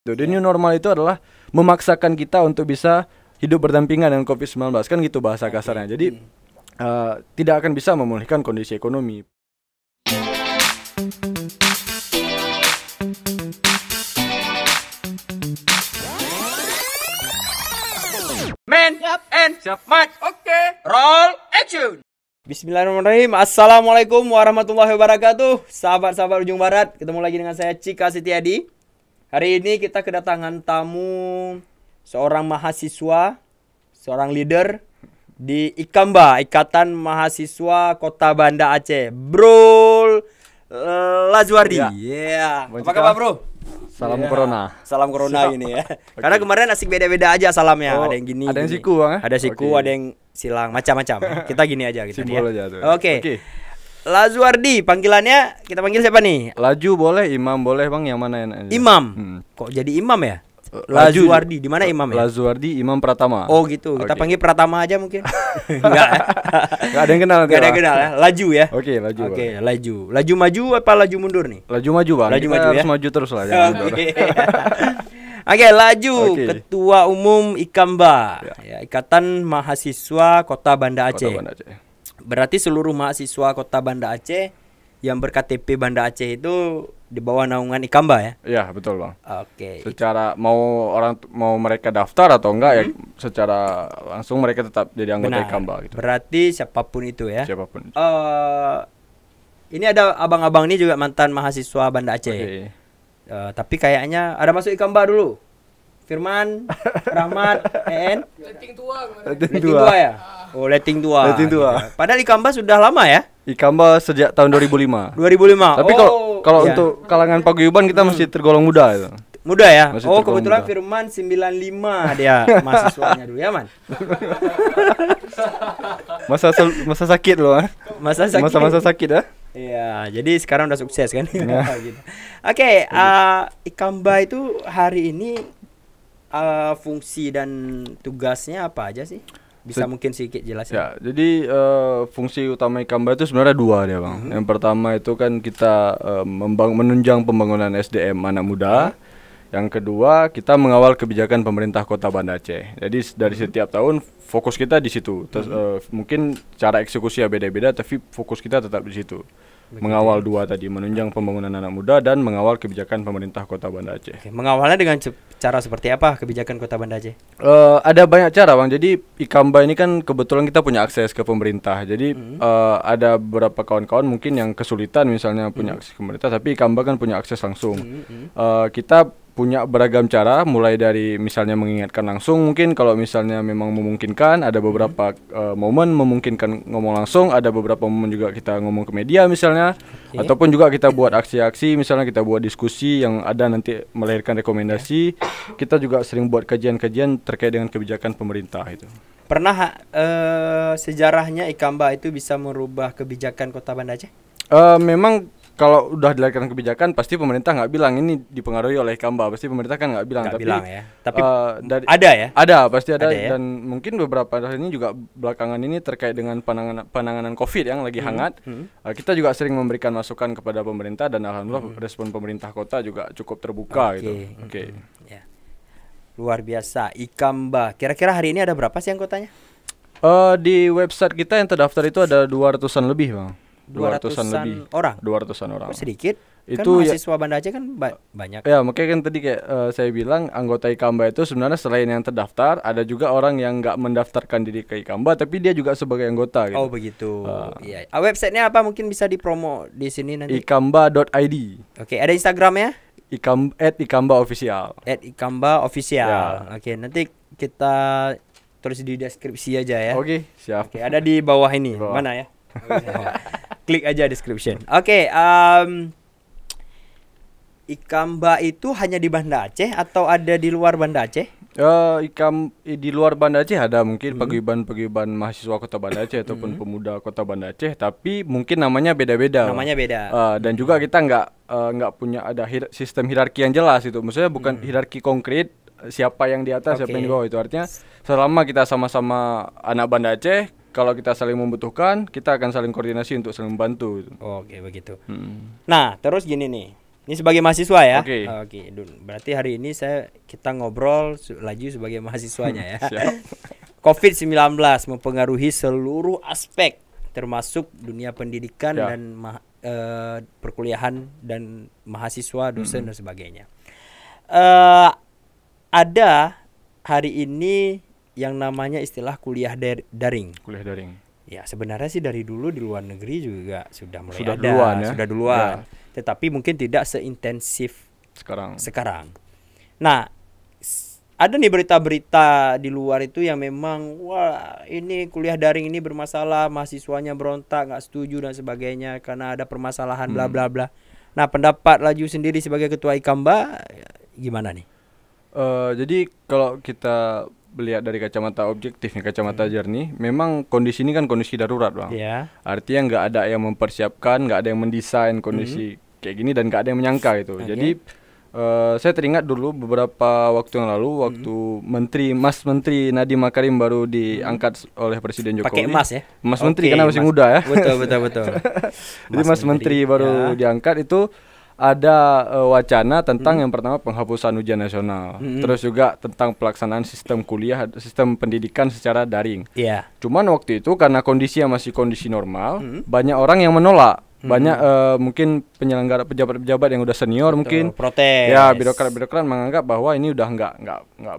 The new normal itu adalah memaksakan kita untuk bisa hidup berdampingan dengan COVID-19, kan gitu bahasa kasarnya. Jadi tidak akan bisa memulihkan kondisi ekonomi. Man and match. Oke. Roll action. Bismillahirrahmanirrahim. Assalamualaikum warahmatullahi wabarakatuh. Sahabat-sahabat ujung barat, ketemu lagi dengan saya Cika Setiadi. Hari ini kita kedatangan tamu seorang mahasiswa, seorang leader di Ikamba, Ikatan Mahasiswa Kota Banda Aceh, Bro Lazuardi. Ya. Apa kabar, Bro? Salam corona. Salam corona ini ya. Karena kemarin asik beda-beda aja salamnya. Ada yang gini. Ada yang gini. siku, Bang. Ada siku, ada yang silang, macam-macam. Kita gini aja gitu Simbol ya. aja tuh. Oke. Lazuardi, panggilannya kita panggil siapa nih? Laju boleh, imam boleh, Bang. Yang mana yang Imam. Kok jadi imam ya? Lazuardi, di mana imam ya? Lazuardi Imam Pratama. Oh gitu. Kita panggil Pratama aja mungkin. Enggak ada yang kenal. Enggak ada yang kenal ya. Laju ya. Oke, laju. Oke, laju. Laju maju apa laju mundur nih? Laju maju, Bang. Laju Kita maju harus ya. maju terus lah, jangan mundur. Oke, Laju, Oke. Ketua Umum Ikamba, Ya. ya, Ikatan Mahasiswa Kota Banda Aceh. Kota Banda Aceh. Berarti seluruh mahasiswa Kota Banda Aceh yang berKTP Banda Aceh itu di bawah naungan Ikamba ya? Iya, betul, Bang. Oke. Secara mau mereka daftar atau enggak ya, secara langsung mereka tetap jadi anggota Benar. Ikamba gitu. Berarti siapapun itu ya. Siapapun. Ini ada abang-abang ini juga mantan mahasiswa Banda Aceh. Oke. Tapi kayaknya ada masuk Ikamba dulu. Firman, Rahmat, En. Letting tuang. Letting tua ya? Oh, letting tua. Letting tua. Gitu. Padahal Ikamba sudah lama ya? Ikamba sejak tahun 2005. 2005. Tapi kalau iya. untuk kalangan paguyuban kita masih tergolong muda itu. Muda ya? Masih Oh, tergolong kebetulan muda. Firman 95 dia mahasiswanya dulu ya, Man. Masa sakit loh, ah. Masa sakit. Masa-masa sakit ya. Iya, jadi sekarang udah sukses kan? Gitu. Oke, Ikamba itu hari ini fungsi dan tugasnya apa aja sih? Bisa mungkin sedikit jelasin. Ya, jadi fungsi utama Ikamba itu sebenarnya dua dia, Bang. Yang pertama itu kan kita menunjang pembangunan SDM anak muda. Yang kedua, kita mengawal kebijakan pemerintah Kota Banda Aceh. Jadi dari setiap tahun fokus kita di situ. Mungkin cara eksekusi ya beda-beda, tapi fokus kita tetap di situ. Mengawal dua tadi, menunjang pembangunan anak muda dan mengawal kebijakan pemerintah Kota Banda Aceh. Oke, mengawalnya dengan cara seperti apa kebijakan Kota Banda Aceh? Ada banyak cara, Bang. Jadi Ikamba ini kan kebetulan kita punya akses ke pemerintah. Jadi ada beberapa kawan-kawan mungkin yang kesulitan misalnya punya akses ke pemerintah, tapi Ikamba kan punya akses langsung. Kita punya beragam cara, mulai dari misalnya mengingatkan langsung, mungkin kalau misalnya memang memungkinkan, ada beberapa momen memungkinkan ngomong langsung, ada beberapa momen juga kita ngomong ke media misalnya, ataupun juga kita buat aksi-aksi, misalnya kita buat diskusi yang ada nanti melahirkan rekomendasi. Kita juga sering buat kajian-kajian terkait dengan kebijakan pemerintah itu. Pernah sejarahnya Ikamba itu bisa merubah kebijakan Kota Banda Aceh? Memang kalau udah dilahirkan kebijakan pasti pemerintah nggak bilang ini dipengaruhi oleh Ikamba, pasti pemerintah kan nggak bilang. Nggak tapi bilang ya. Tapi ada ya? Ada, pasti ada, Ada ya? dan mungkin beberapa hal ini juga belakangan ini terkait dengan penanganan COVID yang lagi hangat. Kita juga sering memberikan masukan kepada pemerintah dan alhamdulillah respon pemerintah kota juga cukup terbuka gitu. Oke. Ya. Luar biasa. Ikamba. Kira-kira hari ini ada berapa sih anggotanya? Di website kita yang terdaftar itu ada 200-an lebih, Bang. 200-an lebih. orang? 200-an orang. Kok sedikit? Itu kan ya- mahasiswa Banda Aceh kan banyak. Ya, makanya kan tadi kayak saya bilang anggota Ikamba itu sebenarnya selain yang terdaftar, ada juga orang yang nggak mendaftarkan diri ke Ikamba, tapi dia juga sebagai anggota gitu. Oh begitu. Iya. Websitenya apa? Mungkin bisa dipromo di sini nanti. Ikamba.id. Oke, ada Instagramnya? Ikamba official. @ikamba official. Ya. Oke, nanti kita tulis di deskripsi aja ya. Oke, siap. Oke, ada di bawah ini. Bawah. Mana ya? Klik aja description. Oke, Ikamba itu hanya di Banda Aceh atau ada di luar Banda Aceh? Di luar Banda Aceh ada mungkin paguyuban mahasiswa Kota Banda Aceh ataupun pemuda Kota Banda Aceh, tapi mungkin namanya beda-beda. Namanya beda. Dan juga kita nggak punya ada sistem hierarki yang jelas itu. Maksudnya bukan hierarki konkret siapa yang di atas, siapa yang di bawah. Itu artinya selama kita sama-sama anak Banda Aceh, kalau kita saling membutuhkan, kita akan saling koordinasi untuk saling membantu. Oke, begitu. Nah, terus gini nih. Ini sebagai mahasiswa ya. Oke. Oke, berarti hari ini kita ngobrol laju sebagai mahasiswanya ya. Siap. COVID-19 mempengaruhi seluruh aspek termasuk dunia pendidikan Ya. dan perkuliahan dan mahasiswa, dosen dan sebagainya. Ada hari ini yang namanya istilah kuliah daring. Kuliah daring. Ya, sebenarnya sih dari dulu di luar negeri juga sudah mulai Sudah ada, duluan ya. sudah duluan. Ya. Tetapi mungkin tidak seintensif Sekarang. Nah, ada nih berita-berita di luar itu yang memang wah ini kuliah daring ini bermasalah, mahasiswanya berontak, nggak setuju dan sebagainya karena ada permasalahan bla bla bla. Nah, pendapat Laju sendiri sebagai ketua Ikamba gimana nih? Jadi kalau kita lihat dari kacamata objektif nih, kacamata jernih, memang kondisi ini kan kondisi darurat, Bang. Ya. Artinya nggak ada yang mempersiapkan, nggak ada yang mendesain kondisi kayak gini dan nggak ada yang menyangka gitu. Oke. Jadi saya teringat dulu beberapa waktu yang lalu waktu Mas Menteri Nadiem Makarim baru diangkat oleh Presiden Jokowi. Pakai emas ya? Mas Oke, Menteri karena masih Mas. muda ya. Betul. Jadi Mas Menteri baru diangkat itu ada wacana tentang yang pertama penghapusan ujian nasional, terus juga tentang pelaksanaan sistem kuliah, sistem pendidikan secara daring. Iya. Cuman waktu itu karena kondisinya masih kondisi normal, banyak orang yang menolak. Banyak mungkin penyelenggara pejabat-pejabat yang udah senior mungkin protes. ya birokrat-birokrat menganggap bahwa ini udah nggak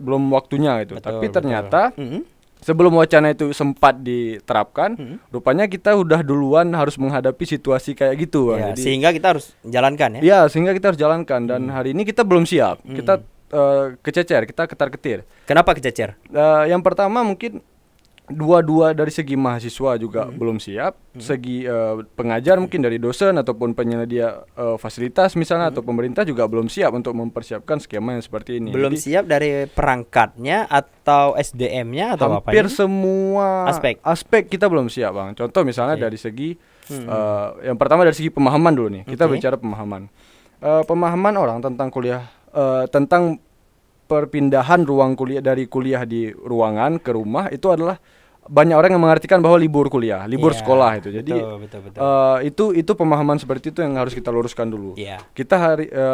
belum waktunya gitu. Betul, Tapi ternyata betul. sebelum wacana itu sempat diterapkan, rupanya kita udah duluan harus menghadapi situasi kayak gitu. Ya, Jadi sehingga kita harus jalankan ya. ya sehingga kita harus jalankan dan hari ini kita belum siap. Kita kececer, kita ketar-ketir. Kenapa kececer? Yang pertama mungkin dua dari segi mahasiswa juga belum siap, segi pengajar mungkin dari dosen ataupun penyedia fasilitas misalnya atau pemerintah juga belum siap untuk mempersiapkan skema yang seperti ini. Belum Jadi, siap dari perangkatnya atau SDM-nya atau apa? hampir semua Aspek. kita belum siap, Bang. Contoh misalnya dari segi yang pertama dari segi pemahaman dulu nih. Kita bicara pemahaman. Pemahaman orang tentang kuliah tentang perpindahan ruang kuliah dari kuliah di ruangan ke rumah itu adalah banyak orang yang mengartikan bahwa libur kuliah, libur Iya, sekolah itu. Jadi betul. itu pemahaman seperti itu yang harus kita luruskan dulu. Iya. Kita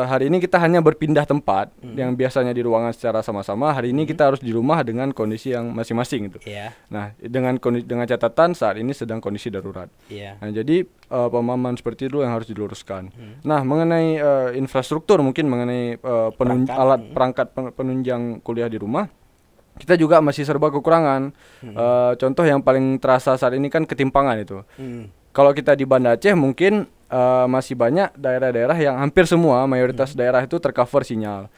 hari ini kita hanya berpindah tempat yang biasanya di ruangan secara sama-sama. Hari ini kita harus di rumah dengan kondisi yang masing-masing gitu. Iya. Nah, dengan catatan saat ini sedang kondisi darurat. Iya. Nah, jadi pemahaman seperti itu yang harus diluruskan. Nah, mengenai infrastruktur mungkin mengenai alat perangkat penunjang kuliah di rumah, kita juga masih serba kekurangan. Contoh yang paling terasa saat ini kan ketimpangan itu. Kalau kita di Banda Aceh mungkin masih banyak daerah-daerah yang hampir semua mayoritas daerah itu tercover sinyal.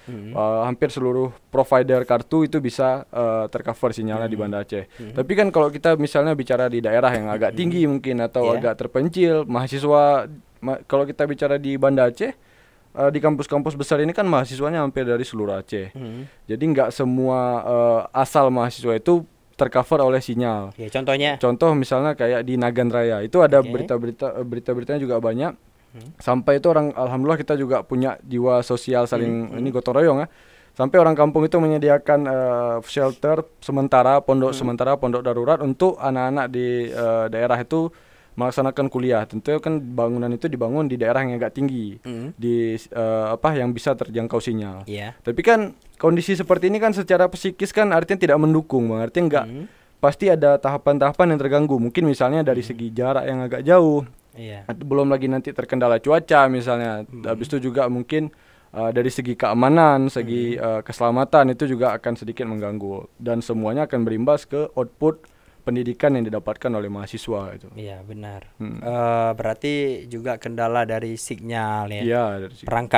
Hampir seluruh provider kartu itu bisa tercover sinyalnya di Banda Aceh. Tapi kan kalau kita misalnya bicara di daerah yang agak tinggi mungkin atau agak terpencil, mahasiswa kalau kita bicara di Banda Aceh, di kampus-kampus besar ini kan mahasiswanya hampir dari seluruh Aceh. Jadi nggak semua asal mahasiswa itu tercover oleh sinyal. Ya, contohnya? Contoh misalnya kayak di Nagan Raya itu ada berita-beritanya juga banyak. Sampai itu orang alhamdulillah kita juga punya jiwa sosial saling ini gotong royong ya. Sampai orang kampung itu menyediakan shelter sementara, pondok darurat untuk anak-anak di daerah itu melaksanakan kuliah. Tentu kan bangunan itu dibangun di daerah yang agak tinggi, di yang bisa terjangkau sinyal. Iya. Tapi kan kondisi seperti ini kan secara psikis kan artinya tidak mendukung, Bang. Artinya enggak pasti ada tahapan-tahapan yang terganggu. Mungkin misalnya dari segi jarak yang agak jauh. Iya. Belum lagi nanti terkendala cuaca misalnya. Habis itu juga mungkin dari segi keamanan, segi keselamatan itu juga akan sedikit mengganggu dan semuanya akan berimbas ke output pendidikan yang didapatkan oleh mahasiswa itu. Iya, benar. Berarti juga kendala dari sinyal ya. Iya, dari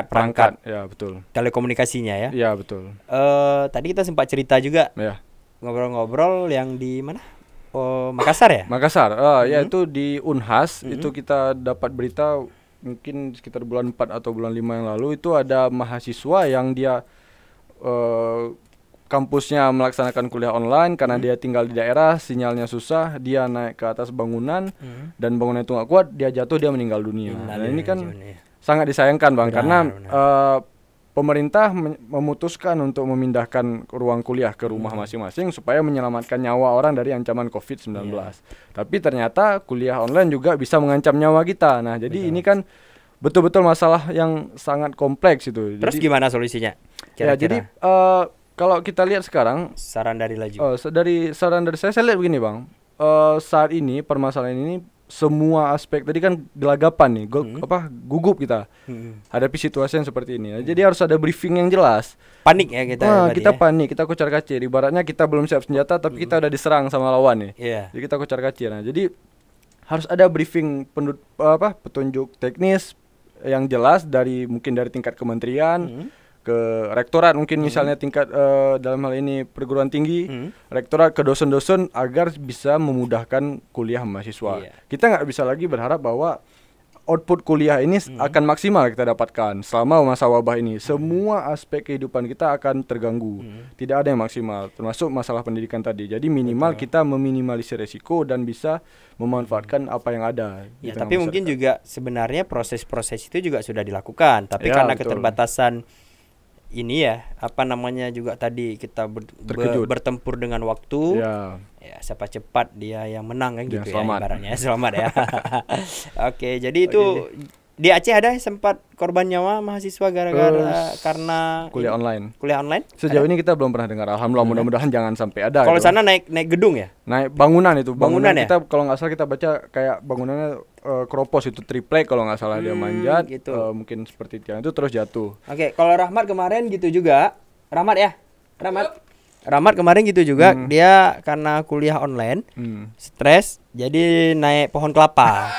perangkat. Ya, betul. Telekomunikasinya ya. Iya, betul. Tadi kita sempat cerita juga. Ya. Ngobrol-ngobrol yang di mana? Oh, Makassar ya? Makassar. Ya itu di Unhas itu kita dapat berita mungkin sekitar bulan 4 atau bulan 5 yang lalu itu ada mahasiswa yang dia kampusnya melaksanakan kuliah online karena dia tinggal di daerah, sinyalnya susah, dia naik ke atas bangunan dan bangunan itu nggak kuat, dia jatuh, dia meninggal dunia. Nah, ini kan sangat disayangkan, Bang, karena pemerintah memutuskan untuk memindahkan ruang kuliah ke rumah masing-masing supaya menyelamatkan nyawa orang dari ancaman COVID-19. Tapi ternyata kuliah online juga bisa mengancam nyawa kita. Nah, jadi ini kan betul-betul masalah yang sangat kompleks itu. Terus gimana solusinya? Ya, jadi kalau kita lihat sekarang, saran dari Laju. Saran dari saya lihat begini Bang. Saat ini permasalahan ini semua aspek tadi kan gelagapan nih, gugup kita hadapi situasi yang seperti ini. Jadi harus ada briefing yang jelas. Panik ya kita. Kita panik, kita kocar-kacir. Ibaratnya kita belum siap senjata tapi kita udah diserang sama lawan nih. Jadi kita kocar-kacir. Nah, jadi harus ada briefing petunjuk teknis yang jelas mungkin dari tingkat kementerian ke rektorat, mungkin misalnya tingkat dalam hal ini perguruan tinggi, rektorat ke dosen-dosen agar bisa memudahkan kuliah mahasiswa. Kita nggak bisa lagi berharap bahwa output kuliah ini akan maksimal kita dapatkan selama masa wabah ini. Semua aspek kehidupan kita akan terganggu. Tidak ada yang maksimal, termasuk masalah pendidikan tadi. Jadi minimal kita meminimalisir resiko dan bisa memanfaatkan apa yang ada. Ya, tapi mungkin juga sebenarnya proses-proses itu juga sudah dilakukan, tapi karena keterbatasan ini ya, juga tadi kita bertempur dengan waktu. Ya, siapa cepat dia yang menang kan gitu ya, ibaratnya. Selamat ya. Oke, jadi itu di Aceh ada sempat korban nyawa mahasiswa gara-gara karena kuliah online. Sejauh ini kita belum pernah dengar. Alhamdulillah, mudah-mudahan jangan sampai ada. Kalau sana naik gedung ya? Naik bangunan itu. Bangunan ya? Kita kalau nggak salah kita baca kayak bangunannya keropos itu triplek kalau nggak salah dia manjat gitu. Mungkin seperti itu terus jatuh. Oke, kalau Rahmat kemarin gitu juga. Rahmat kemarin gitu juga, dia karena kuliah online, stres, jadi naik pohon kelapa.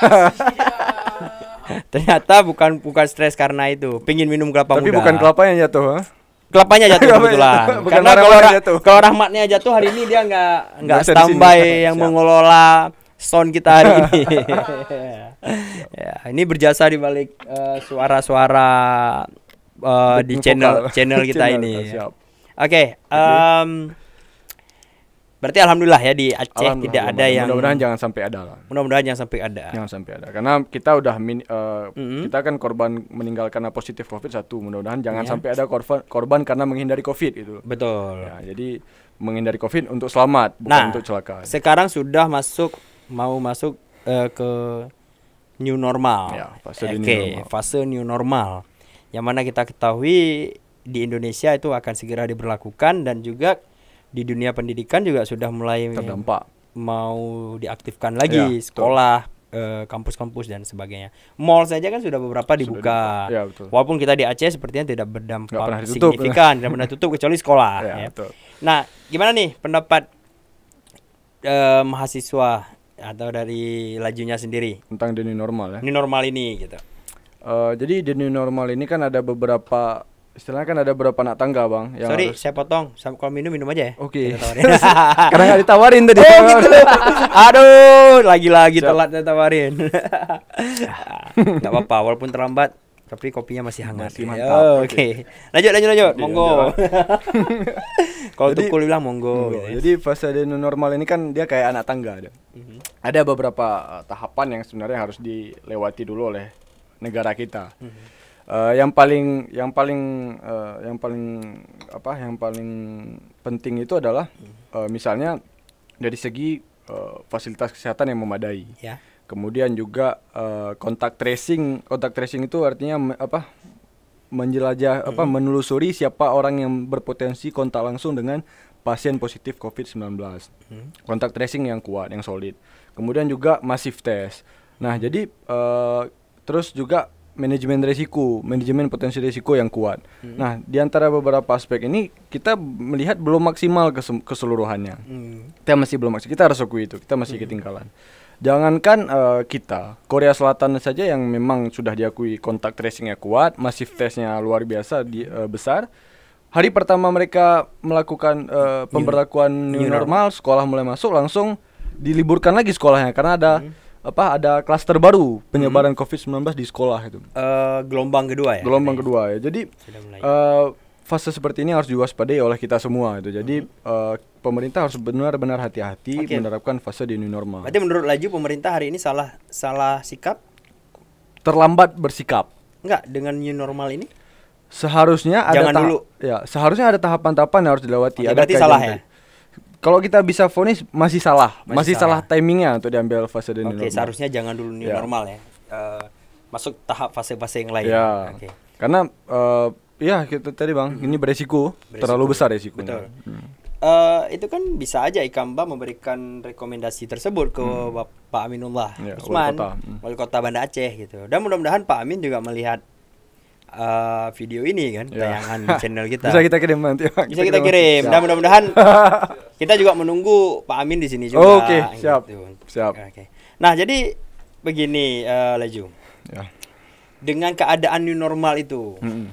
Ternyata bukan stres karena itu, pingin minum kelapa muda. Tapi bukan kelapa yang jatuh, kelapanya jatuh kebetulan. Karena kalau Rahmatnya jatuh hari ini dia nggak standby yang mengelola sound kita hari ini. Ya, ini berjasa di balik suara-suara di channel kita ini. Oke, berarti alhamdulillah ya di Aceh tidak ada yang. Mudah-mudahan jangan sampai ada lah. Jangan sampai ada. Karena kita udah kita kan korban meninggal karena positif COVID 1. Mudah-mudahan jangan sampai ada korban karena menghindari COVID itu. Betul. Ya, jadi menghindari COVID untuk selamat, bukan untuk celaka. Sekarang sudah mau masuk ke new normal. Ya, fase new normal. Yang mana kita ketahui di Indonesia itu akan segera diberlakukan, dan juga di dunia pendidikan juga sudah mulai terdampak, mau diaktifkan lagi sekolah, kampus-kampus dan sebagainya. Mall saja kan sudah beberapa dibuka. Walaupun kita di Aceh sepertinya tidak berdampak signifikan, tidak pernah tutup kecuali sekolah. Nah, gimana nih pendapat mahasiswa atau dari Lajunya sendiri tentang the new normal ya? New normal ini gitu. Jadi the new normal ini kan ada beberapa, istilahnya kan ada beberapa anak tangga Bang. Sorry, saya potong. Kalau minum aja ya. Oke. Karena nggak ditawarin tadi. Oh gitu. Aduh, lagi-lagi telat ditawarin. Nggak apa-apa, walaupun terlambat, tapi kopinya masih hangat. Masih mantap. Oke. Lanjut. Monggo. Kalau Tukul bilang monggo. Jadi fase the new normal ini kan dia kayak anak tangga. Ada beberapa tahapan yang sebenarnya harus dilewati dulu oleh negara kita. Yang paling penting itu adalah misalnya dari segi fasilitas kesehatan yang memadai. Kemudian juga kontak tracing itu artinya menjelajah menelusuri siapa orang yang berpotensi kontak langsung dengan pasien positif COVID-19. Kontak tracing yang kuat, yang solid. Kemudian juga masif tes. Nah, jadi terus juga manajemen potensi risiko yang kuat. Nah, di antara beberapa aspek ini kita melihat belum maksimal keseluruhannya. Kita masih belum maksimal. Kita harus akui itu. Kita masih ketinggalan. Jangankan kita, Korea Selatan saja yang memang sudah diakui kontak tracingnya kuat, masif tesnya luar biasa besar. Hari pertama mereka melakukan pemberlakuan new normal, sekolah mulai masuk, langsung diliburkan lagi sekolahnya karena ada klaster baru penyebaran COVID-19 di sekolah itu. Gelombang kedua ya? Gelombang kedua ya. Jadi fase seperti ini harus diwaspadai oleh kita semua itu. Jadi pemerintah harus benar-benar hati-hati menerapkan fase di new normal. Berarti menurut Laju pemerintah hari ini salah sikap? Terlambat bersikap. Enggak, dengan new normal ini? Seharusnya seharusnya ada tahapan-tahapan yang harus dilewati. Berarti salah ya? Kalau kita bisa vonis masih salah timingnya untuk diambil fase new normal. Seharusnya jangan dulu new normal ya. masuk tahap fase-fase yang lain. Ya. Oke. Karena ya kita tadi Bang, ini beresiko, terlalu besar resikonya. Betul. Itu kan bisa aja Ikamba memberikan rekomendasi tersebut ke Pak Aminullah Ya, Usman, wali kota. wali kota Banda Aceh gitu. Dan mudah-mudahan Pak Amin juga melihat video ini kan, Ya. tayangan di channel kita. Bisa kita kirim nanti. Bang. Bisa kita kirim. Dan mudah-mudahan kita juga menunggu Pak Amin di sini juga. Oke, siap. gitu. Siap. Oke. Nah, jadi begini Laju. Ya. Dengan keadaan new normal itu. Mm-mm.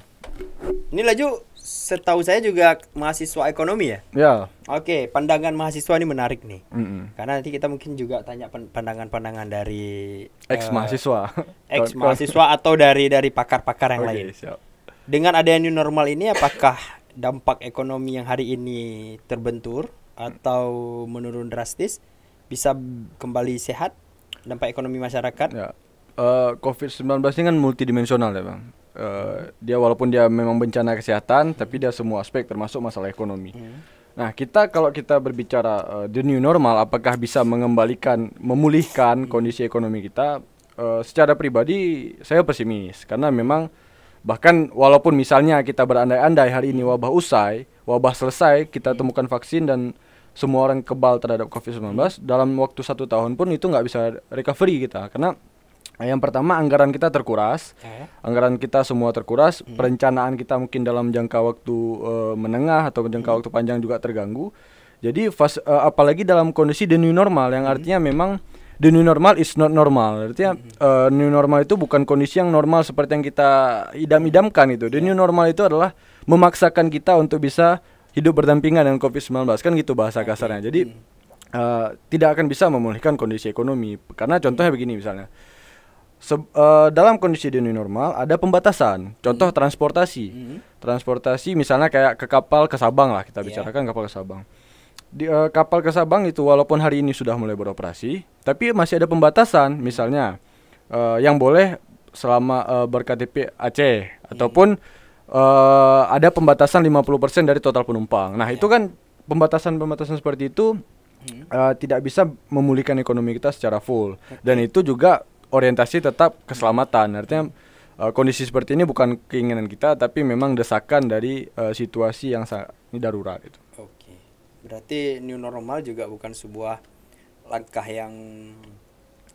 Ini Laju setahu saya juga mahasiswa ekonomi ya. Ya. Oke, pandangan mahasiswa ini menarik nih. Mm-mm. Karena nanti kita mungkin juga tanya pandangan-pandangan dari Ex mahasiswa. ex mahasiswa atau dari pakar-pakar yang Oke, lain. siap. Dengan adanya new normal ini, apakah dampak ekonomi yang hari ini terbentur atau menurun drastis bisa kembali sehat dampak ekonomi masyarakat? Ya. COVID-19 ini kan multidimensional ya Bang. Dia walaupun dia memang bencana kesehatan, tapi dia semua aspek termasuk masalah ekonomi. Nah, kalau kita berbicara the new normal, apakah bisa memulihkan kondisi ekonomi kita? Secara pribadi saya pesimis, karena memang bahkan walaupun misalnya kita berandai-andai hari ini wabah selesai, kita temukan vaksin dan semua orang kebal terhadap COVID-19, dalam waktu 1 tahun pun itu nggak bisa recovery kita, karena yang pertama anggaran kita terkuras, anggaran kita semua terkuras, perencanaan kita mungkin dalam jangka waktu menengah atau jangka waktu panjang juga terganggu. Jadi apalagi dalam kondisi the new normal yang artinya memang the new normal is not normal. Artinya new normal itu bukan kondisi yang normal seperti yang kita idam-idamkan itu. The new normal itu adalah memaksakan kita untuk bisa hidup berdampingan dengan COVID-19, kan gitu bahasa kasarnya. Jadi tidak akan bisa memulihkan kondisi ekonomi. Karena contohnya begini misalnya. Dalam kondisi the new normal ada pembatasan. Contoh transportasi. Transportasi misalnya kayak ke kapal ke Sabang lah, kita bicarakan kapal ke Sabang. Kapal ke Sabang itu walaupun hari ini sudah mulai beroperasi, tapi masih ada pembatasan. Misalnya yang boleh selama ber-KTP Aceh ataupun ada pembatasan 50% dari total penumpang. Nah, itu kan pembatasan-pembatasan seperti itu tidak bisa memulihkan ekonomi kita secara full. Dan itu juga orientasi tetap keselamatan. Artinya kondisi seperti ini bukan keinginan kita, tapi memang desakan dari situasi yang ini darurat itu. Oke. Berarti new normal juga bukan sebuah langkah yang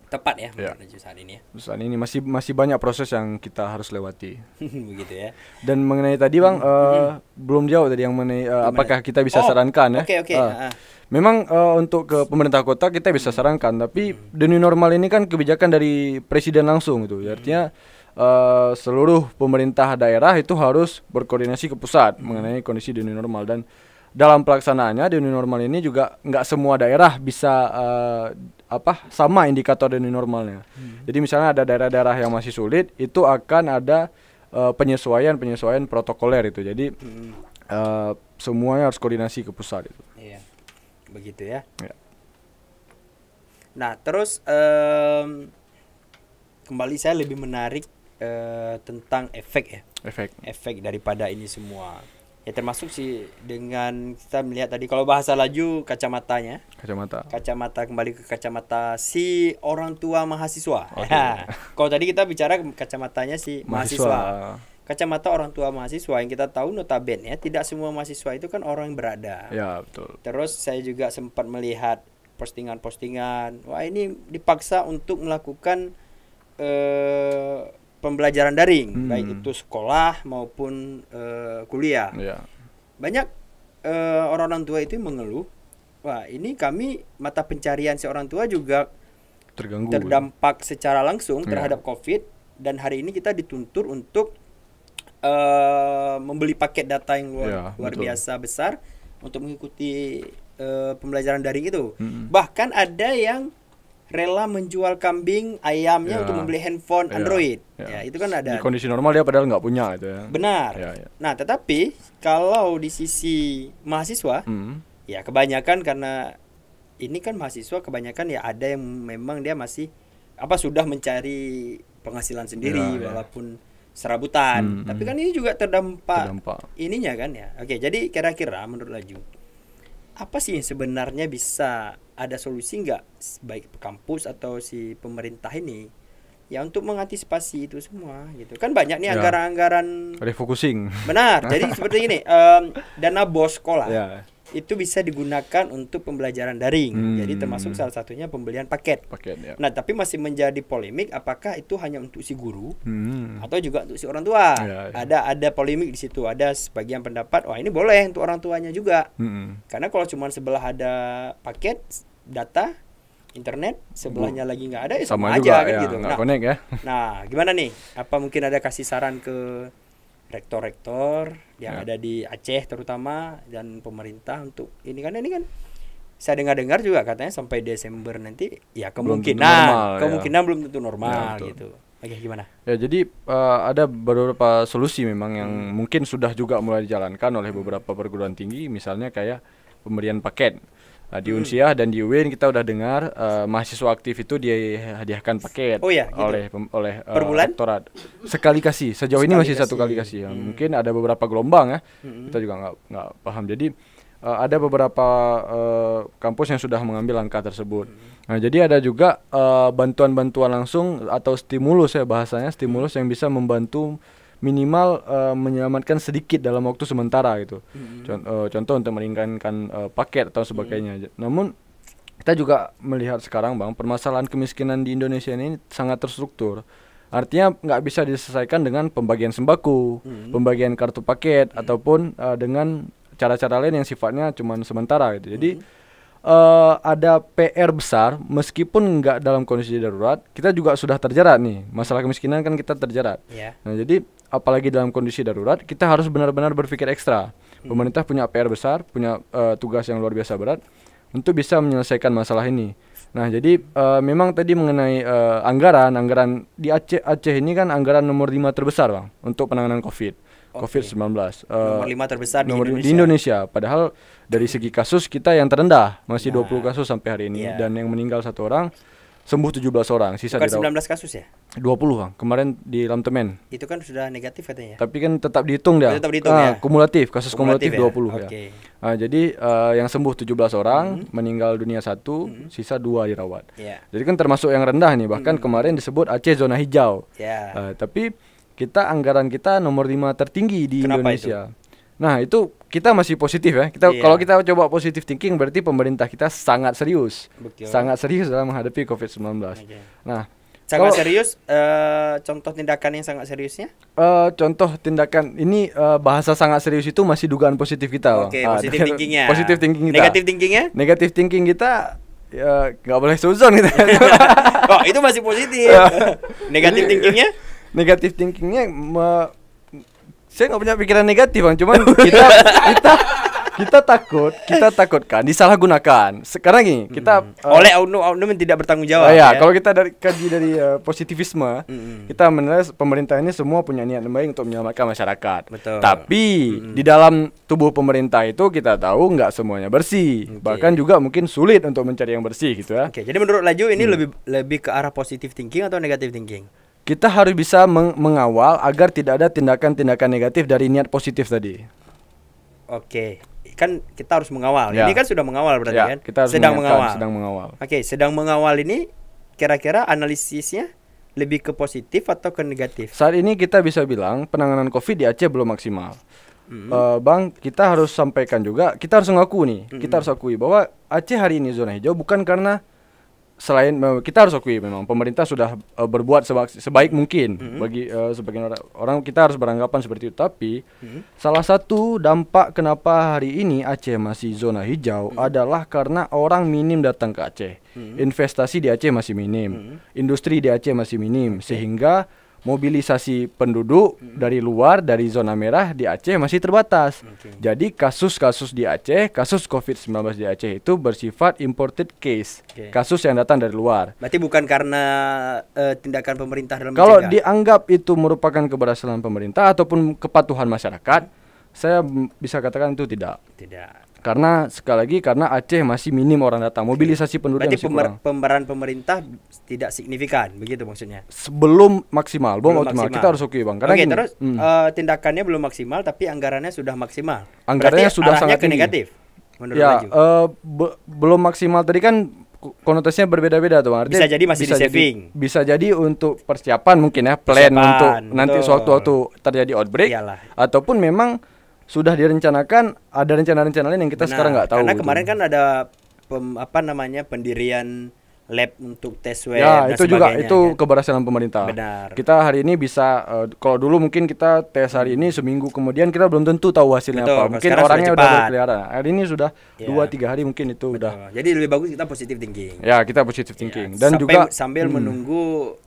tepat ya menuju saat ini ya. Saat ini masih banyak proses yang kita harus lewati. Begitu ya. Dan mengenai tadi Bang, belum jauh tadi yang mengenai apakah kita bisa sarankan ya. Oke. Memang untuk ke pemerintah kota kita bisa sarankan, tapi the new normal ini kan kebijakan dari presiden langsung itu. Artinya seluruh pemerintah daerah itu harus berkoordinasi ke pusat mengenai kondisi the new normal, dan dalam pelaksanaannya the new normal ini juga nggak semua daerah bisa sama indikator the new normalnya. Jadi misalnya ada daerah-daerah yang masih sulit, itu akan ada penyesuaian protokoler itu. Jadi semuanya harus koordinasi ke pusat itu. Iya. Begitu ya. Ya. Nah, terus kembali saya lebih menarik tentang efek daripada ini semua. Ya termasuk sih dengan kita melihat tadi kalau bahasa Laju kacamatanya. Kacamata kembali ke kacamata si orang tua mahasiswa. Ya. Kalau tadi kita bicara kacamatanya si mahasiswa. Kacamata orang tua mahasiswa yang kita tahu notabene tidak semua mahasiswa itu kan orang yang berada. Ya, betul. Terus saya juga sempat melihat postingan-postingan, wah ini dipaksa untuk melakukan pembelajaran daring, baik itu sekolah maupun kuliah. Ya. Banyak orang-orang tua itu mengeluh, wah ini kami mata pencarian si orang tua juga terdampak secara langsung terhadap COVID, dan hari ini kita dituntut untuk membeli paket data yang luar biasa besar untuk mengikuti pembelajaran daring itu. Bahkan ada yang rela menjual kambing ayamnya untuk membeli handphone Android. Ya, itu kan ada. Di kondisi normal dia padahal nggak punya itu ya. Benar. Nah, tetapi kalau di sisi mahasiswa, ya kebanyakan karena ini kan mahasiswa kebanyakan ya ada yang memang dia masih sudah mencari penghasilan sendiri walaupun serabutan. Tapi kan ini juga terdampak ininya kan ya. Oke, jadi kira-kira menurut Laju, apa sih yang sebenarnya bisa ada solusi nggak baik kampus atau si pemerintah ini ya untuk mengantisipasi itu semua gitu. Kan banyak nih Ya. anggaran-anggaran. Refocusing. Benar. Jadi seperti ini, dana BOS sekolah Ya, itu bisa digunakan untuk pembelajaran daring. Jadi termasuk salah satunya pembelian paket. paket ya. Nah, tapi masih menjadi polemik apakah itu hanya untuk si guru Hmm. atau juga untuk si orang tua. Ya, ya. Ada polemik di situ. Ada sebagian pendapat, wah ini boleh untuk orang tuanya juga. Hmm. Karena kalau cuma sebelah ada paket data internet, sebelahnya lagi nggak ada, ya sama juga aja kan ya, gitu. nggak connect ya. Nah, gimana nih? Apa mungkin ada kasih saran ke rektor-rektor yang Ya. ada di Aceh terutama dan pemerintah untuk ini kan saya dengar-dengar juga katanya sampai Desember nanti ya Belum tentu kemungkinan normal, ya. kemungkinan belum tentu normal Ya, betul. gitu. Oke, gimana? Ya, jadi ada beberapa solusi memang yang mungkin sudah juga mulai dijalankan oleh beberapa perguruan tinggi, misalnya kayak pemberian paket. Di Unsiah dan di UIN kita udah dengar mahasiswa aktif itu dihadiahkan paket Oh ya, gitu. oleh Per bulan? rektorat. Sekali kasih. Sejauh ini Sekali masih satu kasih. kali kasih. Ya. Mungkin ada beberapa gelombang ya. Kita juga nggak paham. Jadi ada beberapa kampus yang sudah mengambil langkah tersebut. Nah, jadi ada juga bantuan-bantuan langsung atau stimulus ya bahasanya, stimulus yang bisa membantu minimal menyelamatkan sedikit dalam waktu sementara gitu. Contoh untuk meringankan paket atau sebagainya. Namun kita juga melihat sekarang Bang, permasalahan kemiskinan di Indonesia ini sangat terstruktur. Artinya nggak bisa diselesaikan dengan pembagian sembako, pembagian kartu paket ataupun dengan cara-cara lain yang sifatnya cuma sementara gitu. Jadi ada PR besar meskipun nggak dalam kondisi darurat, kita juga sudah terjerat nih. Masalah kemiskinan kan kita terjerat. Ya. Nah, jadi apalagi dalam kondisi darurat, kita harus benar-benar berpikir ekstra. Pemerintah punya PR besar, punya tugas yang luar biasa berat untuk bisa menyelesaikan masalah ini. Nah, jadi memang tadi mengenai anggaran di Aceh ini kan anggaran nomor 5 terbesar Bang untuk penanganan COVID-19. Nomor 5 terbesar di Indonesia. Di Indonesia. Padahal dari segi kasus kita yang terendah, masih 20 kasus sampai hari ini, Iya. dan yang meninggal 1 orang, sembuh 17 orang, sisa Bukan dirawat 19 kasus ya? 20 Bang. Kemarin di Lamtemen. Itu kan sudah negatif katanya ya? Tapi kan tetap dihitung dia. Tetap dihitung ya? Kumulatif, kasus kumulatif, Kumulatif 20 ya? ya. Oke. Jadi yang sembuh 17 orang, meninggal dunia 1, sisa 2 dirawat. Ya. Jadi kan termasuk yang rendah nih, bahkan kemarin disebut Aceh zona hijau. Ya. Tapi anggaran kita nomor 5 tertinggi di Kenapa Indonesia. Nah, itu kita masih positif ya. Iya. Kalau kita coba positif thinking berarti pemerintah kita sangat serius. Betul. Sangat serius dalam menghadapi COVID-19. Oke. Nah, Sangat kalau- serius, contoh tindakan yang sangat seriusnya? contoh tindakan ini bahasa sangat serius itu masih dugaan positif kita, Bang. Oke, positif thinkingnya. Positif thinking kita. Negatif thinkingnya? Negatif thinking kita ya nggak boleh suzon kita. Oh, itu masih positif. Negatif thinkingnya? Negatif thinkingnya saya nggak punya pikiran negatif Bang, cuman kita takutkan disalahgunakan. Sekarang gini, kita Oleh oknum yang tidak bertanggung jawab. ya, kalau kita kaji dari positivisme, Mm-mm. kita menilai pemerintah ini semua punya niat yang baik untuk menyelamatkan masyarakat. Betul. Tapi di dalam tubuh pemerintah itu kita tahu nggak semuanya bersih. Oke. Bahkan juga mungkin sulit untuk mencari yang bersih gitu ya. Oke, jadi menurut Laju ini lebih ke arah positive thinking atau negative thinking? Kita harus bisa mengawal agar tidak ada tindakan-tindakan negatif dari niat positif tadi. Oke, kan kita harus mengawal. Ya. Ini kan sudah mengawal berarti Ya, kan? kita harus sedang mengingatkan, mengawal. sedang mengawal. Oke, sedang mengawal ini kira-kira analisisnya lebih ke positif atau ke negatif? Saat ini kita bisa bilang penanganan COVID di Aceh belum maksimal. Bang, kita harus sampaikan juga, kita harus ngaku nih, kita harus akui bahwa Aceh hari ini zona hijau bukan karena kita harus akui memang pemerintah sudah berbuat sebaik mungkin bagi sebagian orang, kita harus beranggapan seperti itu. Tapi salah satu dampak kenapa hari ini Aceh masih zona hijau adalah karena orang minim datang ke Aceh. Investasi di Aceh masih minim, industri di Aceh masih minim, sehingga mobilisasi penduduk dari luar, dari zona merah di Aceh masih terbatas. Jadi kasus-kasus di Aceh, kasus COVID-19 di Aceh itu bersifat imported case. Kasus yang datang dari luar. Berarti bukan karena tindakan pemerintah dalam Kalau mencegah? dianggap itu merupakan keberhasilan pemerintah ataupun kepatuhan masyarakat, saya bisa katakan itu tidak. Tidak. Karena sekali lagi karena Aceh masih minim orang datang, mobilisasi penduduk Berarti masih kurang. pemeran pemerintah tidak signifikan, begitu maksudnya? Sebelum maksimal, belum Belum optimal. maksimal. Kita harus akui Bang. Karena Oke, gini, terus tindakannya belum maksimal tapi anggarannya sudah maksimal. Anggarannya Berarti sudah arahnya sangat ke tinggi. negatif. Menurut ya, Laju. belum maksimal tadi kan konotasinya berbeda-beda tuh Bang. Artinya Bisa jadi masih di saving. Bisa jadi untuk persiapan mungkin ya, plan untuk nanti sewaktu-waktu terjadi outbreak. Iyalah. Ataupun memang sudah direncanakan, ada rencana-rencana lain yang kita sekarang nggak tahu. Karena gitu. kemarin kan ada pendirian lab untuk tes swab ya, dan itu juga sebagainya, itu kan? keberhasilan pemerintah. Benar. Kita hari ini bisa kalau dulu mungkin kita tes hari ini, seminggu kemudian kita belum tentu tahu hasilnya apa. Mungkin orangnya udah berkeliaran. Hari ini sudah 2-3 hari mungkin itu udah. Jadi lebih bagus kita positive thinking. Ya, kita positive thinking. Dan juga sambil menunggu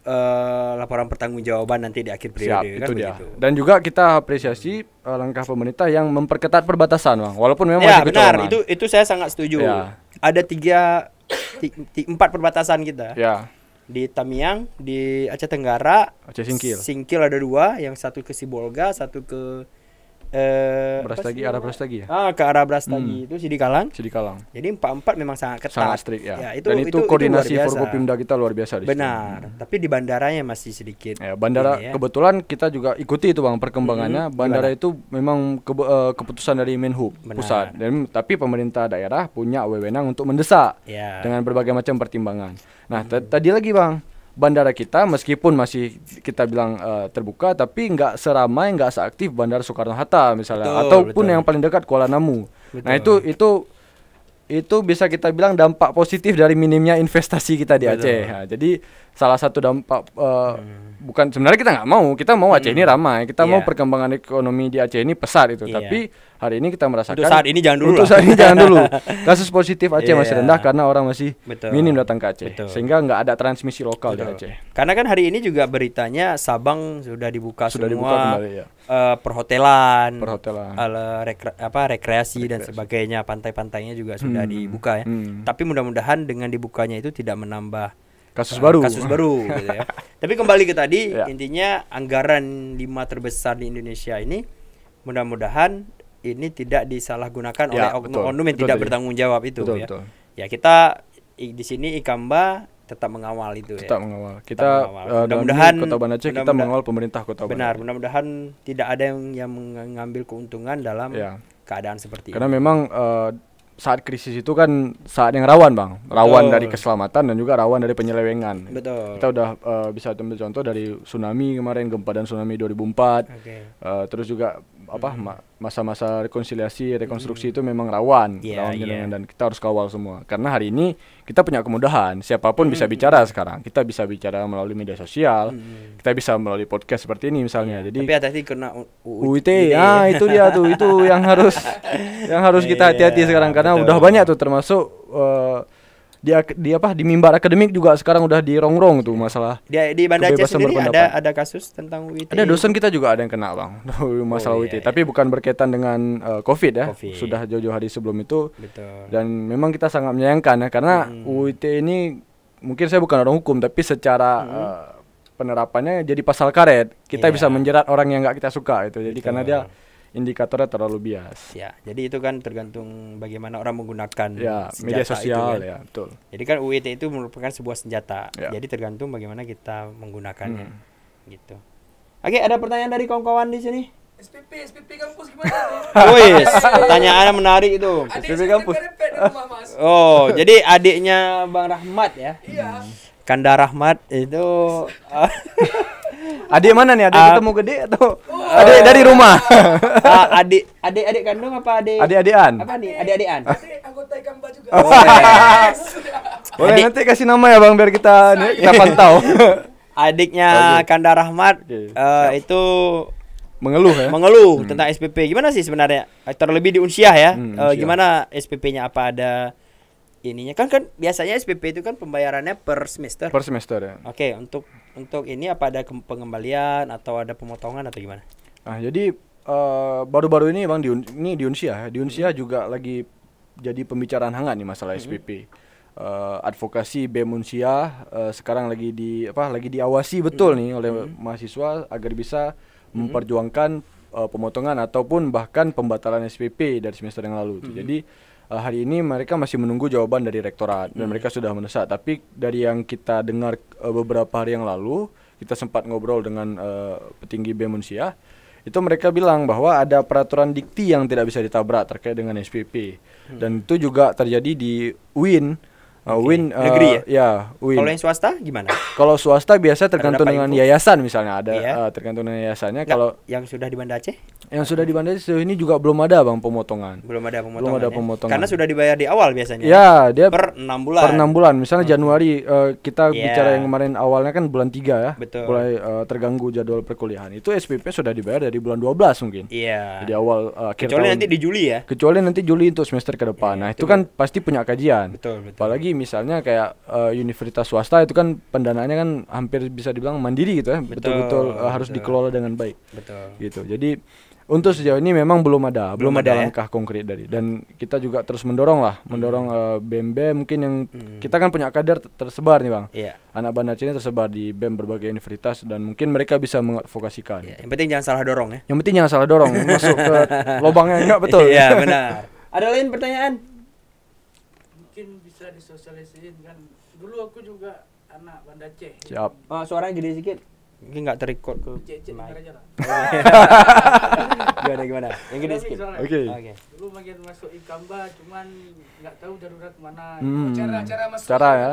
laporan pertanggungjawaban nanti di akhir periode. Siap, kan itu dia. begitu. Dan juga kita apresiasi langkah pemerintah yang memperketat perbatasan, Bang. Walaupun memang masih benar, kecolongan. itu saya sangat setuju. Ya. Ada 4 perbatasan kita. Ya. Di Tamiang, di Aceh Tenggara, Aceh Singkil. Singkil ada 2, yang satu ke Sibolga, satu ke Brastagi, arah Brastagi ya? ke arah Brastagi itu Sidikalang. Jadi 4 memang sangat ketat. Sangat strict ya. Dan itu koordinasi Forkopimda kita luar biasa di Benar. Tapi di bandaranya masih sedikit. Ya, bandara kebetulan kita juga ikuti itu Bang perkembangannya. Bandara itu memang keputusan dari Menhub pusat. Dan tapi pemerintah daerah punya wewenang untuk mendesak dengan berbagai macam pertimbangan. Nah, tadi lagi Bang, bandara kita meskipun masih kita bilang terbuka, tapi nggak seramai, nggak seaktif Bandara Soekarno-Hatta misalnya, ataupun yang paling dekat Kuala Namu. Nah itu bisa kita bilang dampak positif dari minimnya investasi kita di Aceh. Nah, jadi salah satu dampak bukan sebenarnya kita mau Aceh ini ramai, kita mau perkembangan ekonomi di Aceh ini pesat itu, tapi hari ini kita merasakan untuk saat ini jangan dulu. Kasus positif Aceh masih rendah karena orang masih minim datang ke Aceh, sehingga nggak ada transmisi lokal di Aceh. Karena kan hari ini juga beritanya Sabang sudah dibuka semua, kembali, perhotelan, rekreasi dan sebagainya, pantai-pantainya juga sudah dibuka ya. Tapi mudah-mudahan dengan dibukanya itu tidak menambah kasus baru gitu ya. Tapi kembali ke tadi, intinya anggaran 5 terbesar di Indonesia ini mudah-mudahan ini tidak disalahgunakan oleh oknum-oknum yang tidak bertanggung jawab itu. Betul. Ya kita di sini Ikamba tetap mengawal itu. Mengawal. Kita mudah-mudahan Kota Banda Aceh kita mengawal pemerintah Kota Banda. Benar, mudah-mudahan tidak ada yang mengambil keuntungan dalam keadaan seperti ini. Karena memang saat krisis itu kan saat yang rawan Bang, rawan dari keselamatan dan juga rawan dari penyelewengan. Betul. Kita udah bisa ambil contoh dari tsunami kemarin, gempa dan tsunami 2004. Terus juga masa-masa rekonstruksi itu memang rawan dan kita harus kawal semua. Karena hari ini kita punya kemudahan, siapapun bisa bicara sekarang. Kita bisa bicara melalui media sosial, kita bisa melalui podcast seperti ini misalnya. Jadi tapi hati-hati kena UIT. Itu dia tuh, itu yang harus kita hati-hati sekarang karena udah banyak tuh termasuk di mimbar akademik juga sekarang udah dirongrong tuh masalah di Banda Aceh sendiri ada kasus tentang UIT. Ada dosen kita juga ada yang kena Bang masalah UIT, tapi bukan berkaitan dengan COVID ya. Sudah jauh-jauh hari sebelum itu. Betul. Dan memang kita sangat menyayangkan ya karena UIT ini mungkin saya bukan orang hukum tapi secara penerapannya jadi pasal karet. Kita bisa menjerat orang yang nggak kita suka itu. Jadi karena dia indikatornya terlalu bias. Ya, jadi itu kan tergantung bagaimana orang menggunakan media sosial itu, kan. Betul. Jadi kan UIT itu merupakan sebuah senjata. Jadi tergantung bagaimana kita menggunakannya. Gitu. Oke, ada pertanyaan dari kawan-kawan di sini. SPP kampus gimana tuh? Wih, pertanyaannya menarik itu. SPP kampus. Oh, jadi adiknya Bang Rahmat ya? Iya. Kanda Rahmat itu adik mana nih? Adik ketemu gede atau adik dari rumah? Adik kandung apa adik? Adik-adikan. Apa nih? Adik-adikan. Adik anggota Ikamba juga. Boleh nanti kasih nama ya Bang biar kita pantau. Adiknya Kanda Rahmat itu mengeluh tentang SPP. Gimana sih sebenarnya? Terlebih di Unsyah ya. Gimana SPP-nya, apa ada ininya? Kan biasanya SPP itu kan pembayarannya per semester. Per semester ya. Oke, untuk ini apa ada pengembalian atau ada pemotongan atau gimana? Nah, jadi baru-baru ini Bang di Unsyah. Di Unsyah juga lagi jadi pembicaraan hangat nih masalah SPP. Advokasi BEM Unsyah sekarang lagi diawasi betul nih oleh mahasiswa agar bisa memperjuangkan pemotongan ataupun bahkan pembatalan SPP dari semester yang lalu. Jadi hari ini mereka masih menunggu jawaban dari rektorat dan mereka sudah mendesak. Tapi dari yang kita dengar beberapa hari yang lalu, kita sempat ngobrol dengan petinggi BEM Unsyah, itu mereka bilang bahwa ada peraturan dikti yang tidak bisa ditabrak terkait dengan SPP. Dan itu juga terjadi di UIN. Win Negeri ya? Ya, Win. Kalau yang swasta gimana? Kalau swasta biasa tergantung dapat dengan info? yayasan misalnya ada Iya. tergantung dengan yayasannya. Nggak, Kalau yang sudah di Banda Aceh yang sudah di Banda sejauh ini juga belum ada Bang pemotongan. belum ada pemotongan. Belum ada ya? pemotongan. Karena sudah dibayar di awal biasanya. Ya, dia Per 6 bulan. per 6 bulan. Misalnya Januari kita Iya. bicara yang kemarin awalnya kan bulan 3 ya. Betul. Mulai terganggu jadwal perkuliahan. Itu SPP sudah dibayar dari bulan 12 mungkin. Iya. Jadi awal akhir Kecuali tahun. nanti di Juli ya. Kecuali nanti Juli untuk semester ke depan. Nah, itu kan pasti punya kajian. Betul, betul. Apalagi misalnya kayak universitas swasta itu kan pendanaannya kan hampir bisa dibilang mandiri gitu ya. Betul-betul harus betul. dikelola dengan baik. Betul. Gitu. Jadi untuk sejauh ini memang belum ada ada ya? langkah konkret dari, dan kita juga terus mendorong BEM mungkin yang kita kan punya kader tersebar nih Bang. Iya. Anak Banda Aceh ini tersebar di BEM berbagai universitas dan mungkin mereka bisa mengadvokasikan. Iya, yang penting jangan salah dorong ya. Yang penting jangan salah dorong masuk ke lubangnya enggak betul. Iya, benar. Ada lain pertanyaan? Mungkin bisa disosialisasiin kan. Dulu aku juga anak Banda Aceh. Siap. Oh, suaranya gede sedikit. Mungkin nggak terrecord ke Cek dengar aja lah. gimana? Yang gede sedikit. Oke. Oke. Dulu bagian masuk Ikamba cuman nggak tahu darurat mana. Cara masuk. Cara ya.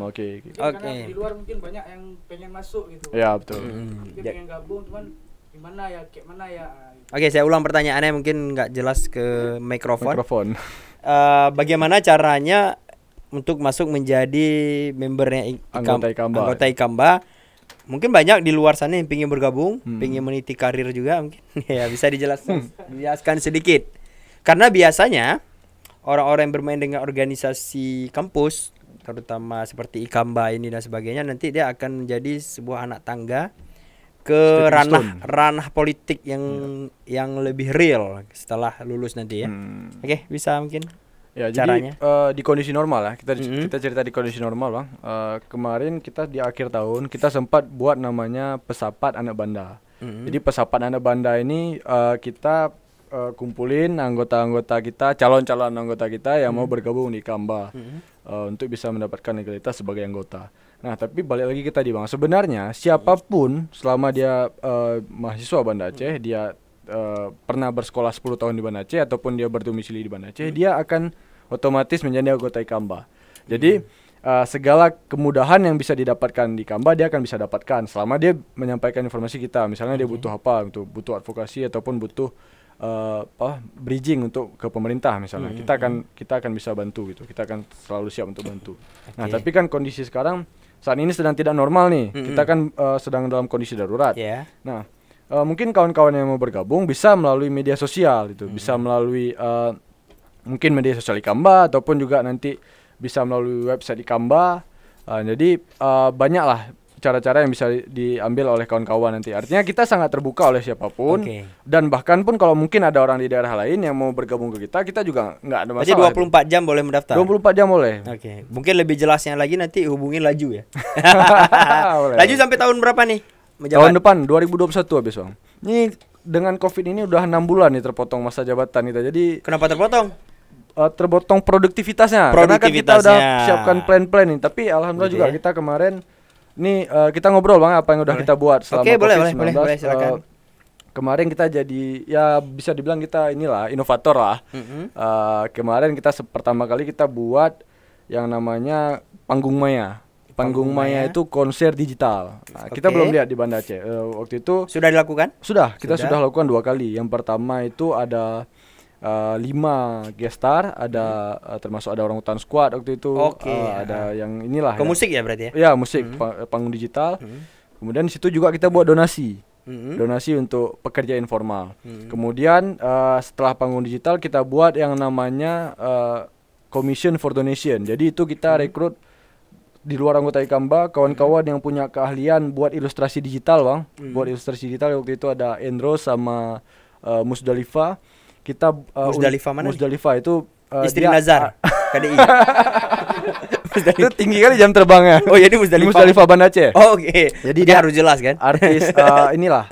Oke. Oke. Di luar mungkin banyak yang pengen masuk gitu. Ya, betul. Mungkin pengen gabung cuman gimana ya, kayak mana ya. Gitu. Oke, saya ulang pertanyaannya mungkin nggak jelas ke mikrofon. Mikrofon. Bagaimana caranya untuk masuk menjadi membernya Anggota Ikamba. Ikamba? Mungkin banyak di luar sana yang ingin bergabung, ingin meniti karir juga mungkin. Ya, bisa dijelaskan sedikit. Karena biasanya orang-orang yang bermain dengan organisasi kampus, terutama seperti Ikamba ini dan sebagainya, nanti dia akan menjadi sebuah anak tangga ke ranah politik yang lebih real setelah lulus nanti ya. Oke, bisa mungkin Ya, caranya. jadi di kondisi normal ya. Kita cerita di kondisi normal, Bang. Kemarin kita di akhir tahun kita sempat buat namanya Pesapat Anak Banda. Jadi Pesapat Anak Banda ini kita kumpulin anggota-anggota kita, calon-calon anggota kita yang mau bergabung di Ikamba untuk bisa mendapatkan legalitas sebagai anggota. Nah, tapi balik lagi kita di Bang. Sebenarnya siapapun selama dia mahasiswa Banda Aceh, dia pernah bersekolah 10 tahun di Banda Aceh ataupun dia berdomisili di Banda Aceh, dia akan otomatis menjadi anggota Ikamba. Jadi segala kemudahan yang bisa didapatkan di Ikamba dia akan bisa dapatkan selama dia menyampaikan informasi kita. Misalnya dia butuh apa, butuh advokasi ataupun butuh bridging untuk ke pemerintah misalnya. Kita akan bisa bantu gitu. Kita akan selalu siap untuk bantu. Nah, tapi kan kondisi sekarang saat ini sedang tidak normal nih. Kita kan sedang dalam kondisi darurat. Yeah. Nah, mungkin kawan-kawan yang mau bergabung bisa melalui media sosial itu, bisa melalui mungkin media sosial Ikamba ataupun juga nanti bisa melalui website Ikamba. Jadi banyaklah cara-cara yang bisa diambil oleh kawan-kawan nanti. Artinya kita sangat terbuka oleh siapapun. Dan bahkan pun kalau mungkin ada orang di daerah lain yang mau bergabung ke kita juga nggak ada masalah. Jadi 24 jam boleh mendaftar? 24 jam boleh. Oke. Mungkin lebih jelasnya lagi nanti hubungin Laju ya. Boleh. Laju sampai tahun berapa nih? Tahun depan 2021 habis, Bang. Ini dengan Covid ini udah 6 bulan nih terpotong masa jabatan kita. Jadi kenapa terpotong? Terpotong produktivitasnya. Karena kan kita udah siapkan plan-plan nih. Tapi alhamdulillah juga kita kemarin nih kita ngobrol Bang apa yang udah kita buat selama Covid-19. Boleh, silakan. Kemarin kita jadi ya bisa dibilang kita inilah inovator lah. Kemarin kita pertama kali kita buat yang namanya Panggung Maya. Panggung Maya itu konser digital. Nah, kita belum lihat di Banda Aceh. Waktu itu sudah dilakukan? Kita sudah lakukan 2 kali. Yang pertama itu ada 5 guest star, ada termasuk ada Orang Hutan Squad waktu itu. Ada yang inilah. Ke musik ya berarti ya? Ya, musik panggung digital. Kemudian di situ juga kita buat donasi. Donasi untuk pekerja informal. Kemudian setelah panggung digital kita buat yang namanya Commission for Donation. Jadi itu kita rekrut di luar anggota Ikamba, kawan-kawan yang punya keahlian buat ilustrasi digital, Bang. Buat ilustrasi digital waktu itu ada Endro sama Musdalifa. Kita Musdalifa mana? Musdalifa itu istri Nazar, KDI. Itu tinggi kali jam terbangnya. Oh, jadi Musdalifa Banda Aceh. Oh, oke. Jadi dia harus jelas kan? Artis inilah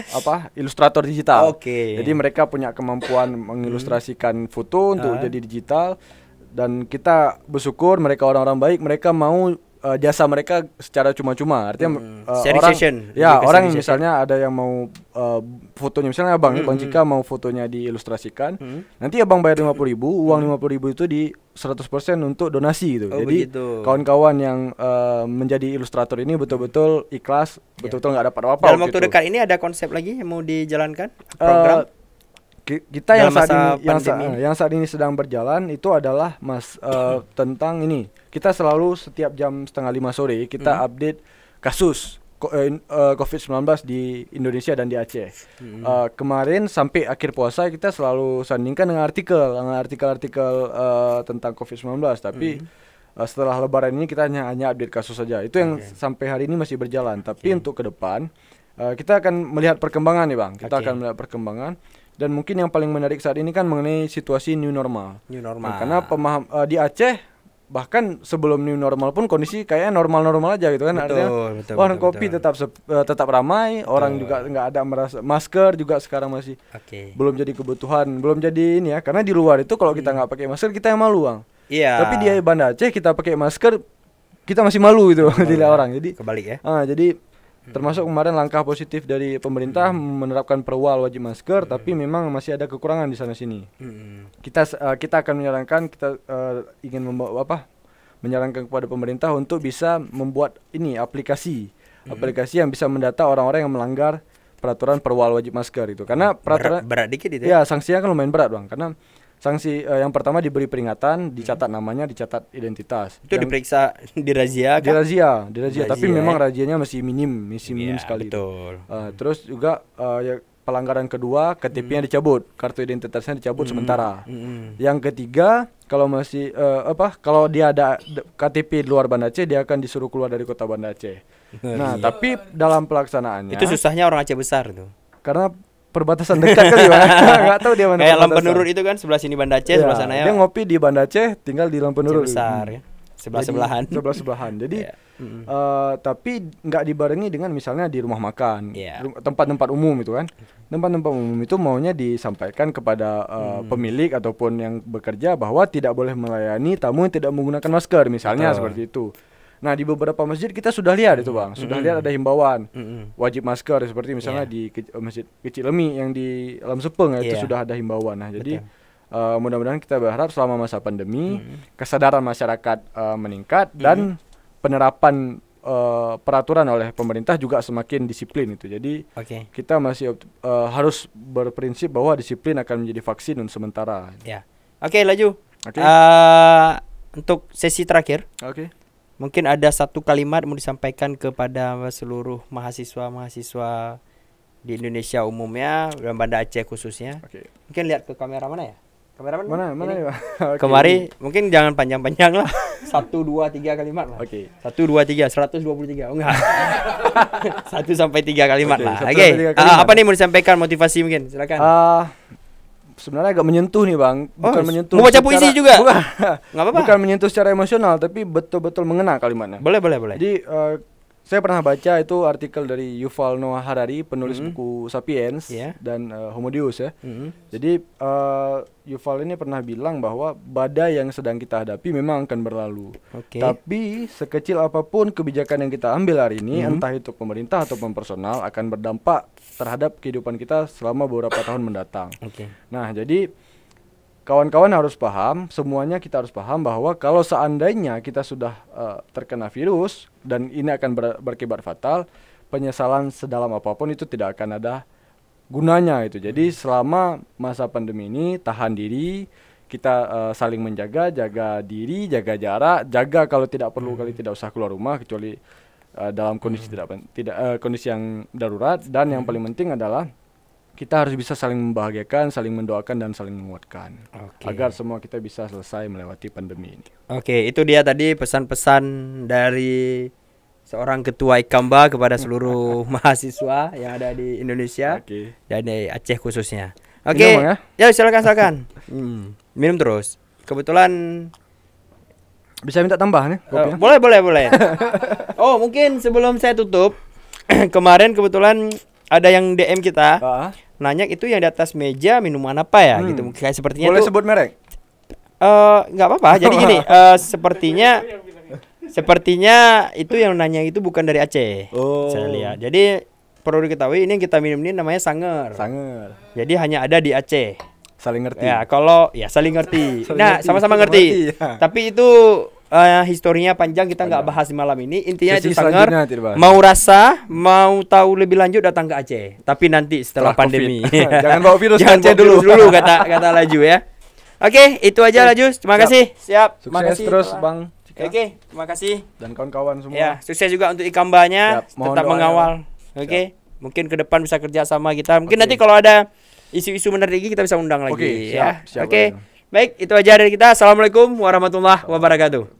ilustrator digital. Oke. Jadi mereka punya kemampuan mengilustrasikan foto untuk jadi digital. Dan kita bersyukur mereka orang-orang baik, mereka mau jasa mereka secara cuma-cuma. Artinya Sharing orang session. ya Lebih ke orang sharing misalnya ada yang mau fotonya misalnya Bang Cika mau fotonya diilustrasikan. Nanti Abang bayar 50.000, uang 50.000 itu di 100% untuk donasi gitu. Oh, jadi begitu. kawan-kawan yang menjadi ilustrator ini betul-betul ikhlas, betul-betul nggak dapat apa-apa. Dalam waktu gitu. dekat ini ada konsep lagi yang mau dijalankan program. Kita yang dalam saat masa ini pandemi. yang saat ini sedang berjalan itu adalah tentang ini. Kita selalu setiap jam 4:30 sore kita update kasus COVID-19 di Indonesia dan di Aceh. Kemarin sampai akhir puasa kita selalu sandingkan dengan artikel-artikel tentang COVID-19. Tapi setelah Lebaran ini kita hanya update kasus saja. Itu yang sampai hari ini masih berjalan. Tapi untuk ke depan kita akan melihat perkembangan nih Bang. Kita akan melihat perkembangan. Dan mungkin yang paling menarik saat ini kan mengenai situasi new normal. Nah, karena di Aceh bahkan sebelum new normal pun kondisi kayaknya normal-normal aja gitu kan. Artinya warung kopi tetap ramai, orang juga nggak ada merasa masker juga sekarang masih belum jadi kebutuhan, belum jadi ini ya. Karena di luar itu kalau kita nggak pakai masker kita yang malu Bang. Iya. Tapi di Banda Aceh kita pakai masker kita masih malu gitu dilihat orang. Jadi kebalik ya. Jadi termasuk kemarin langkah positif dari pemerintah menerapkan perwal wajib masker, tapi memang masih ada kekurangan di sana sini. Kita akan menyarankan ingin menyarankan kepada pemerintah untuk bisa membuat ini aplikasi yang bisa mendata orang-orang yang melanggar peraturan perwal wajib masker itu. Karena peraturan berat dikit itu ya, sanksinya kan lumayan berat Bang. Karena sanksi yang pertama diberi peringatan, dicatat namanya, dicatat identitas. Itu diperiksa di razia kan? Di razia, tapi memang razianya masih minim sekali. Betul. Terus juga pelanggaran kedua, KTP-nya dicabut, kartu identitasnya dicabut sementara. Yang ketiga, kalau masih kalau dia ada KTP di luar Banda Aceh, dia akan disuruh keluar dari kota Banda Aceh. Nah, tapi dalam pelaksanaannya itu susahnya orang Aceh besar tuh. Karena perbatasan dekat kali Bang. Enggak tahu dia mana. Kayak Lampenurut itu kan sebelah sini Banda Aceh, sebelah sana ya. Dia ngopi di Banda Aceh, tinggal di Lampenurut. Besar ya. Sebelah-sebelahan. Jadi tapi nggak dibarengi dengan misalnya di rumah makan, tempat-tempat umum itu kan. Tempat-tempat umum itu maunya disampaikan kepada pemilik ataupun yang bekerja bahwa tidak boleh melayani tamu yang tidak menggunakan masker misalnya. Seperti itu. Nah, di beberapa masjid kita sudah lihat itu Bang, sudah lihat ada himbauan wajib masker seperti misalnya di Masjid Kecil Lemi yang di Alam Sepeng itu sudah ada himbauan. Nah, jadi mudah-mudahan kita berharap selama masa pandemi kesadaran masyarakat meningkat dan penerapan peraturan oleh pemerintah juga semakin disiplin itu. Jadi kita masih harus berprinsip bahwa disiplin akan menjadi vaksin untuk sementara. Ya. Laju. Untuk sesi terakhir. Mungkin ada satu kalimat mau disampaikan kepada seluruh mahasiswa di Indonesia umumnya dan Banda Aceh khususnya. Mungkin lihat ke kamera mana ya? Kameraman mana ya? Kemari mungkin jangan panjang-panjang lah. 1 2 3 kalimat lah. 1 2 3 123. Oh enggak. 1 sampai 3 kalimat lah. Apa nih mau disampaikan motivasi mungkin? Silakan. Sebenarnya agak menyentuh nih Bang, bukan menyentuh. Mau baca puisi juga? Enggak apa-apa. Bukan menyentuh secara emosional, tapi betul-betul mengena kalimatnya. Boleh. Jadi saya pernah baca itu artikel dari Yuval Noah Harari, penulis buku Sapiens dan Homo Deus ya. Jadi Yuval ini pernah bilang bahwa badai yang sedang kita hadapi memang akan berlalu. Tapi sekecil apapun kebijakan yang kita ambil hari ini, entah itu pemerintah ataupun personal, akan berdampak terhadap kehidupan kita selama beberapa tahun mendatang. Nah, jadi kawan-kawan harus paham, semuanya kita harus paham bahwa kalau seandainya kita sudah terkena virus dan ini akan berakibat fatal, penyesalan sedalam apapun itu tidak akan ada gunanya itu. Jadi selama masa pandemi ini tahan diri, kita saling menjaga, jaga diri, jaga jarak, jaga kalau tidak perlu kali tidak usah keluar rumah kecuali dalam kondisi kondisi yang darurat, dan yang paling penting adalah kita harus bisa saling membahagiakan, saling mendoakan dan saling menguatkan agar semua kita bisa selesai melewati pandemi ini. Itu dia tadi pesan-pesan dari seorang ketua Ikamba kepada seluruh mahasiswa yang ada di Indonesia dan di Aceh khususnya. Ya silakan. Minum terus. Kebetulan bisa minta tambah nih kopinya? Boleh. Mungkin sebelum saya tutup, kemarin kebetulan ada yang DM kita nanya itu yang di atas meja minuman apa ya gitu. Kayak sepertinya boleh sebut merek? Nggak apa-apa. Jadi gini, sepertinya Sepertinya itu yang nanya itu bukan dari Aceh. Oh. Saya lihat. Jadi perlu diketahui ini yang kita minum ini namanya Sanger. Sanger. Jadi hanya ada di Aceh. Saling ngerti. Ya, kalau ya saling ngerti. Saling Nah, ngerti, sama-sama sama ngerti. ngerti, ya. Tapi itu historinya panjang, kita nggak bahas di malam ini. Intinya Sesi itu Sanger. selanjutnya nanti dibahas. Mau rasa, mau tahu lebih lanjut datang ke Aceh. Tapi nanti setelah Setelah pandemi. COVID. Jangan bawa virus, Jangan jangan bawa dulu virus. dulu kata Laju ya. Oke, itu aja Laju. Terima Siap. kasih. Siap. Terima Sukses kasih terus telah- Bang Cika Oke, terima kasih. dan kawan-kawan semua. Ya, sukses juga untuk Ikambanya. Siap, mohon Tetap doanya, mengawal. Oke. Mungkin ke depan bisa kerja sama kita. Mungkin nanti kalau ada isu-isu menarik lagi kita bisa undang lagi Oke, ya. siap, siap, Oke. Bang. Baik, itu aja dari kita. Assalamualaikum warahmatullahi wabarakatuh.